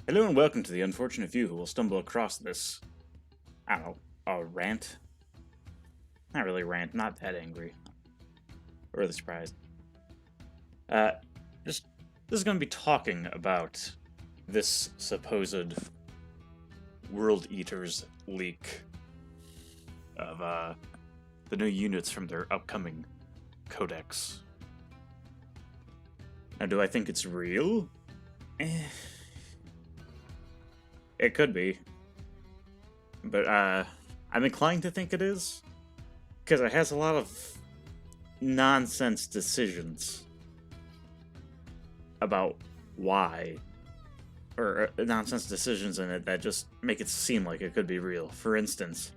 Hello and welcome to the unfortunate few who will stumble across this, I don't know, a rant? Not really a rant, not that angry. Really surprised. Uh, just, this is going to be talking about this supposed World Eaters leak of, the new units from their upcoming codex. Now, do I think it's real? It could be. But, I'm inclined to think it is. Because it has a lot of nonsense decisions about why. Or nonsense decisions in it that just make it seem like it could be real. For instance,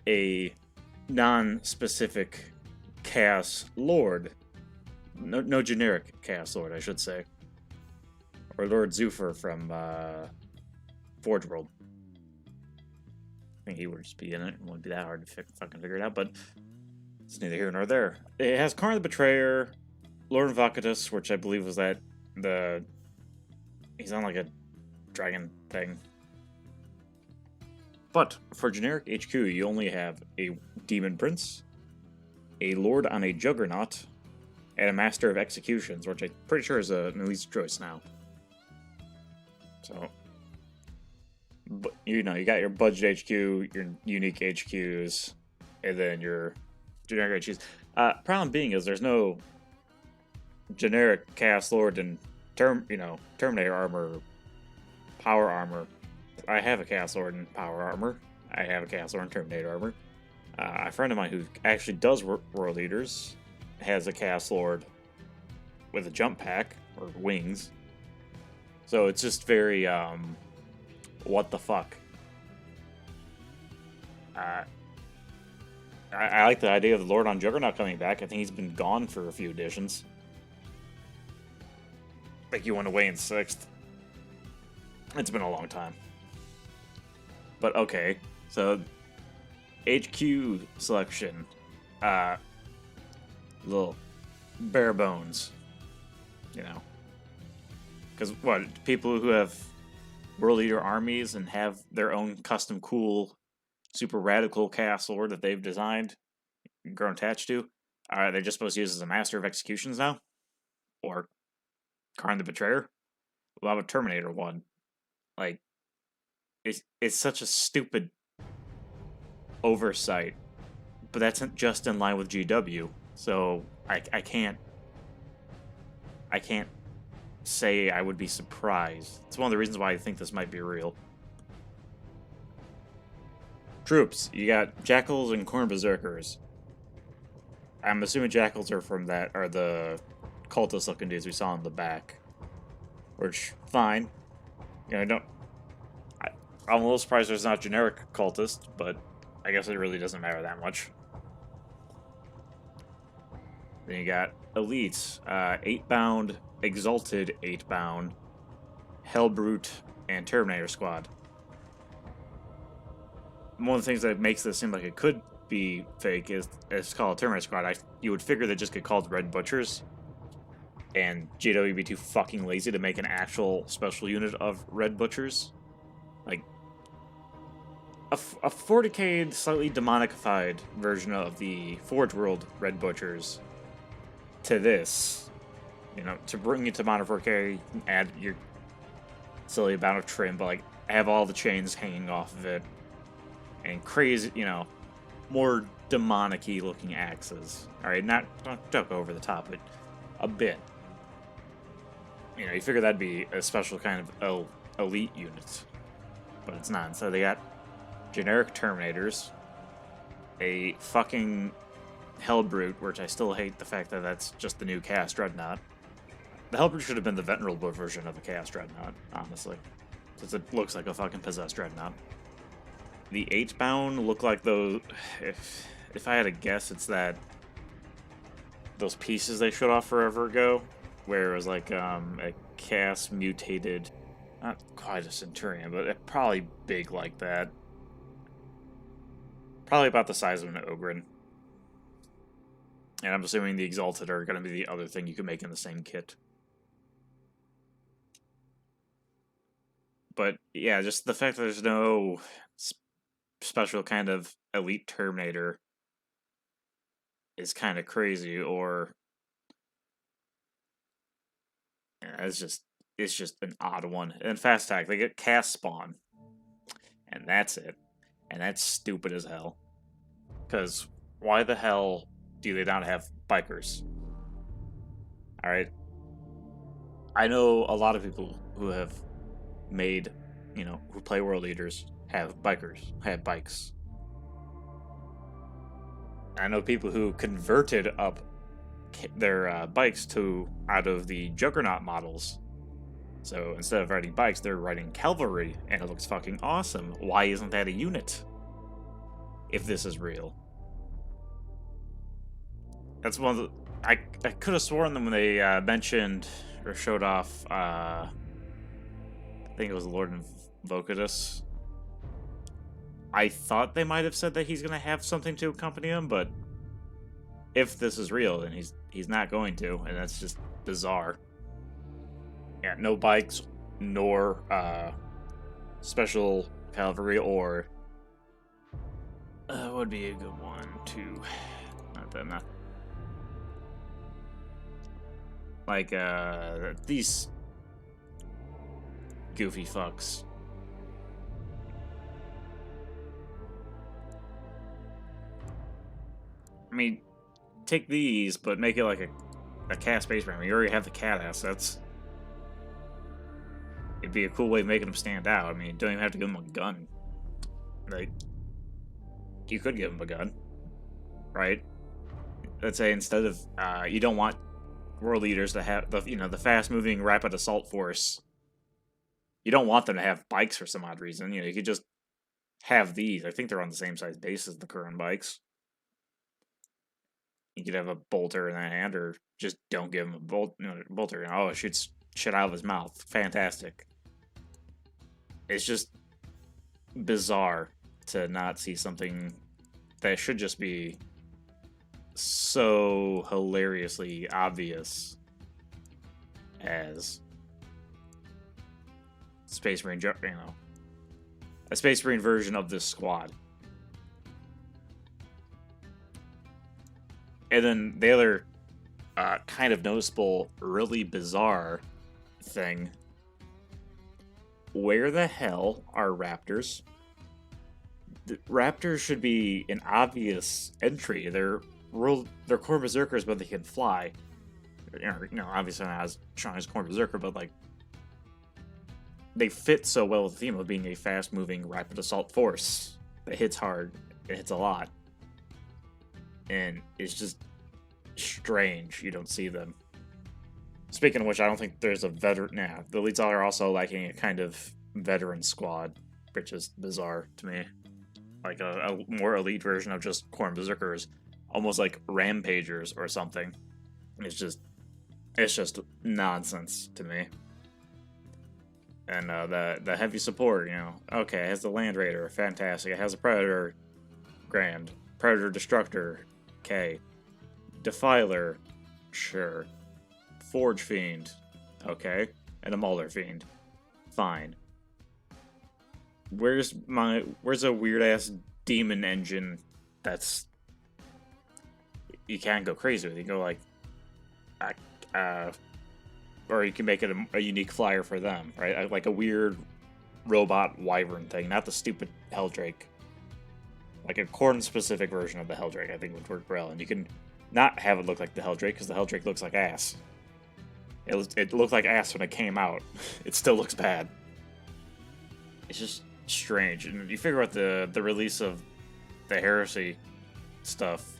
a non-specific Chaos Lord. No generic Chaos Lord, I should say. Or Lord Zuffer from, Forge World. I think he would just be in it. It wouldn't be that hard to fucking figure it out, but it's neither here nor there. It has Karn the Betrayer, Lord Vacatus, which I believe was he's on like a dragon thing. But for generic HQ, you only have a Demon Prince, a Lord on a Juggernaut, and a Master of Executions, which I'm pretty sure is an elite choice now. So, but you got your budget HQ, your unique HQs, and then your generic HQs. Problem being is there's no generic Chaos Lord and Terminator armor, power armor. I have a Chaos Lord and power armor. I have a Chaos Lord and Terminator armor. A friend of mine who actually does World Eaters has a Chaos Lord with a jump pack or wings. So it's just very what the fuck. I like the idea of the Lord on Juggernaut coming back. I think he's been gone for a few editions. I think he went away in 6th. It's been a long time. But okay, so HQ selection. Little bare bones. Because what, people who have World Eater armies and have their own custom cool, super radical Chaos Lord that they've designed, grown attached to, are they just supposed to use as a Master of Executions now? Or Karn the Betrayer? Well, I have a Terminator one. Like, it's such a stupid oversight, but that's just in line with GW. So I can't say I would be surprised. It's one of the reasons why I think this might be real. Troops, you got Jackals and Corn Berserkers. I'm assuming Jackals are the cultist looking dudes we saw in the back. Which, fine. I'm a little surprised there's not generic cultist, but I guess it really doesn't matter that much. Then you got Elites, 8-bound, Exalted 8-bound, Hellbrute, and Terminator Squad. One of the things that makes this seem like it could be fake is it's called Terminator Squad. You would figure they just get called Red Butchers, and GW would be too fucking lazy to make an actual special unit of Red Butchers. Like, a 40k slightly demonified version of the Forge World Red Butchers to this, to bring it to modern 4K, add your silly amount of trim, but like have all the chains hanging off of it, and crazy, more demonic-y looking axes. Alright, don't go over the top, but a bit. You figure that'd be a special kind of elite unit, but it's not. So they got generic Terminators, a fucking Hellbrute, which I still hate the fact that that's just the new Chaos Dreadnought. The Hellbrute should have been the venerable version of a Chaos Dreadnought, honestly, since it looks like a fucking possessed Dreadnought. The 8-bound look like those. If I had to guess, it's those pieces they showed off forever ago, where it was like a Chaos mutated, not quite a Centurion, but probably big like that. Probably about the size of an Ogren. And I'm assuming the Exalted are going to be the other thing you can make in the same kit. But yeah, just the fact that there's no special kind of elite Terminator is kind of crazy. Or yeah, it's just an odd one. And Fast Attack, they get cast spawn, and that's it. And that's stupid as hell. Because why the hell do they not have bikers? All right, I know a lot of people who have made, who play World Eaters have have bikes. I know people who converted up their bikes to out of the Juggernaut models. So instead of riding bikes, they're riding cavalry, and it looks fucking awesome. Why isn't that a unit? If this is real, that's one of the. I could have sworn them when they mentioned or showed off. I think it was Lord Vocatus. I thought they might have said that he's gonna have something to accompany him, but if this is real, then he's not going to, and that's just bizarre. Yeah, no bikes, nor special cavalry, or would be a good one too. Not that, not like these goofy fucks. I mean, take these, but make it like a cat space ram. You already have the cat assets. It'd be a cool way of making them stand out. I mean, you don't even have to give them a gun. Like, you could give them a gun, right? Let's say instead of you don't want World Eaters to have the fast moving rapid assault force. You don't want them to have bikes for some odd reason. You could just have these. I think they're on the same size base as the current bikes. You could have a bolter in that hand, or just don't give him a bolter. Oh, it shoots shit out of his mouth. Fantastic. It's just bizarre to not see something that should just be so hilariously obvious as Space Marine, a Space Marine version of this squad. And then the other kind of noticeable, really bizarre thing: where the hell are raptors? The raptors should be an obvious entry. They're core berserkers, but they can fly. Obviously not as strong as core berserker, but like they fit so well with the theme of being a fast-moving, rapid assault force that hits hard. It hits a lot, and it's just strange you don't see them. Speaking of which, I don't think there's a veteran. Nah, the elites are also lacking a kind of veteran squad, which is bizarre to me. Like a more elite version of just Corn Berserkers, almost like Rampagers or something. It's just nonsense to me. And the heavy support, okay, it has the Land Raider, fantastic. It has a Predator, grand. Predator Destructor, okay. Defiler, sure. Forge Fiend, okay. And a Mauler Fiend, fine. Where's a weird ass demon engine that's you can't go crazy with? You go like, or you can make it a unique flyer for them, right? Like a weird robot wyvern thing, not the stupid Helldrake. Like a corn specific version of the Helldrake, I think would work well. And you can not have it look like the Helldrake because the Helldrake looks like ass. It looked like ass when it came out. It still looks bad. It's just strange. And you figure out the release of the Heresy stuff.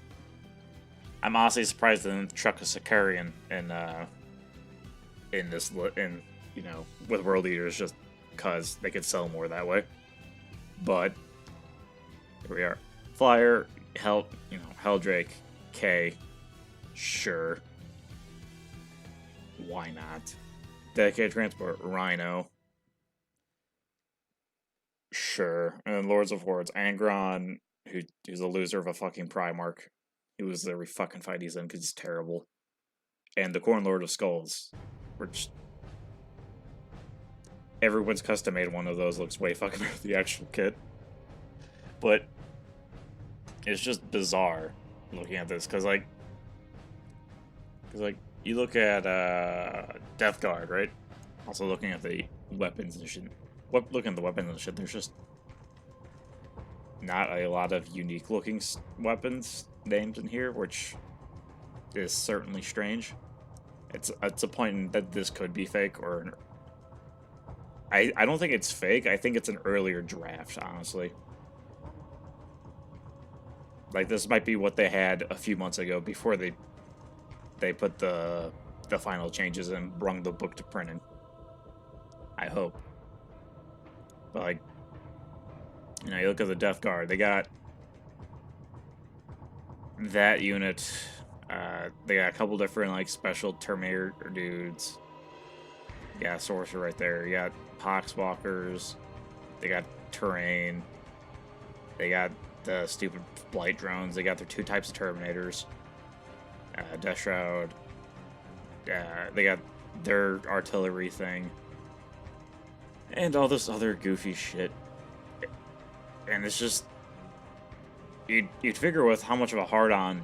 I'm honestly surprised they didn't truck a Sicarian in this with World Eaters just because they could sell more that way. But here we are. Flyer, Helldrake, K, sure. Why not? Dedicated Transport, Rhino. Sure. And Lords of Hordes, Angron, who's a loser of a fucking Primarch. He loses every fucking fight he's in because he's terrible. And the Corn Lord of Skulls, which everyone's custom-made one of those looks way fucking better than the actual kit. But it's just bizarre looking at this, because you look at Death Guard, right? Also looking at the weapons and shit. Looking at the weapons and shit, there's just not a lot of unique looking weapons named in here, which is certainly strange. It's a point that this could be fake, or I don't think it's fake. I think it's an earlier draft, honestly. Like, this might be what they had a few months ago before they put the final changes and brung the book to printing. I hope. But, like, you know, you look at the Death Guard, they got that unit. They got a couple different, like, special Terminator dudes. Yeah, Sorcerer right there. You got Poxwalkers. They got Terrain. They got the stupid Blight drones. They got their 2 types of Terminators. Death Shroud. They got their artillery thing. And all this other goofy shit. And it's just... You'd figure with how much of a hard-on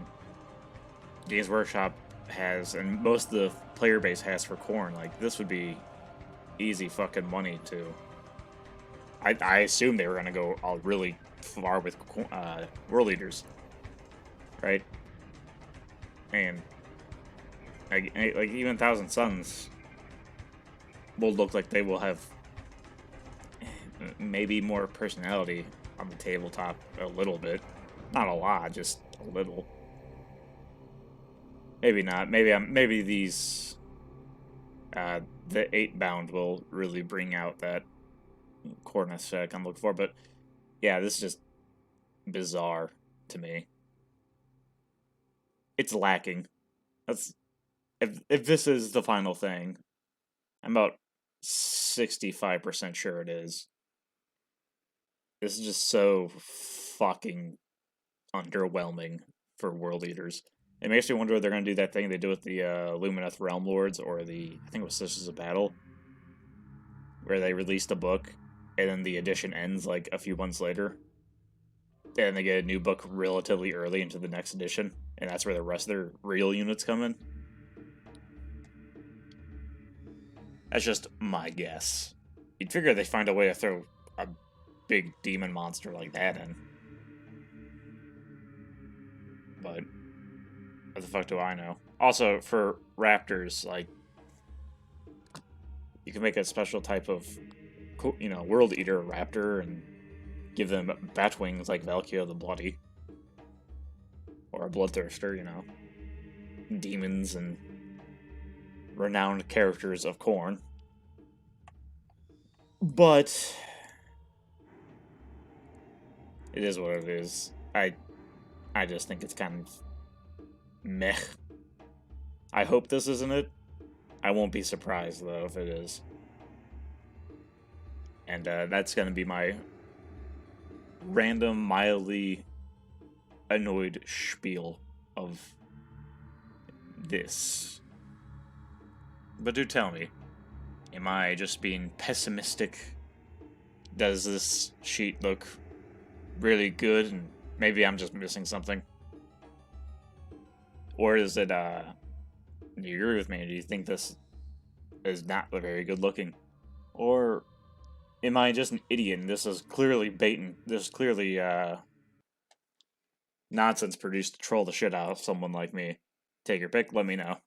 Games Workshop has, and most of the player base has for Khorne, like, this would be easy fucking money to... I assume they were gonna go all really far with World Eaters, right? And like even Thousand Suns will look like they will have maybe more personality on the tabletop a little bit, not a lot, just a little. Maybe not. Maybe these the 8 bound will really bring out that Khorne aesthetic I'm looking for, but yeah, this is just bizarre to me. It's lacking. That's if this is the final thing, I'm about 65% sure it is. This is just so fucking underwhelming for World Eaters. It makes me wonder if they're going to do that thing they do with the Lumineth Realm Lords, or the, I think it was Sisters of Battle, where they released a book, and then the edition ends like a few months later, and they get a new book relatively early into the next edition, and that's where the rest of their real units come in. That's just my guess. You'd figure they'd find a way to throw a big demon monster like that in. But what the fuck do I know? Also, for raptors, like, you can make a special type of, you know, World Eater raptor and give them bat wings like Valkyria the Bloody. Or a Bloodthirster, you know. Demons and renowned characters of Khorne. But it is what it is. I just think it's kind of meh. I hope this isn't it. I won't be surprised, though, if it is. And that's going to be my random, mildly annoyed spiel of this. But do tell me, am I just being pessimistic? Does this sheet look really good, and maybe I'm just missing something? Or is it, do you agree with me? Do you think this is not very good looking? Or am I just an idiot and this is clearly this is clearly, nonsense produced to troll the shit out of someone like me? Take your pick, let me know.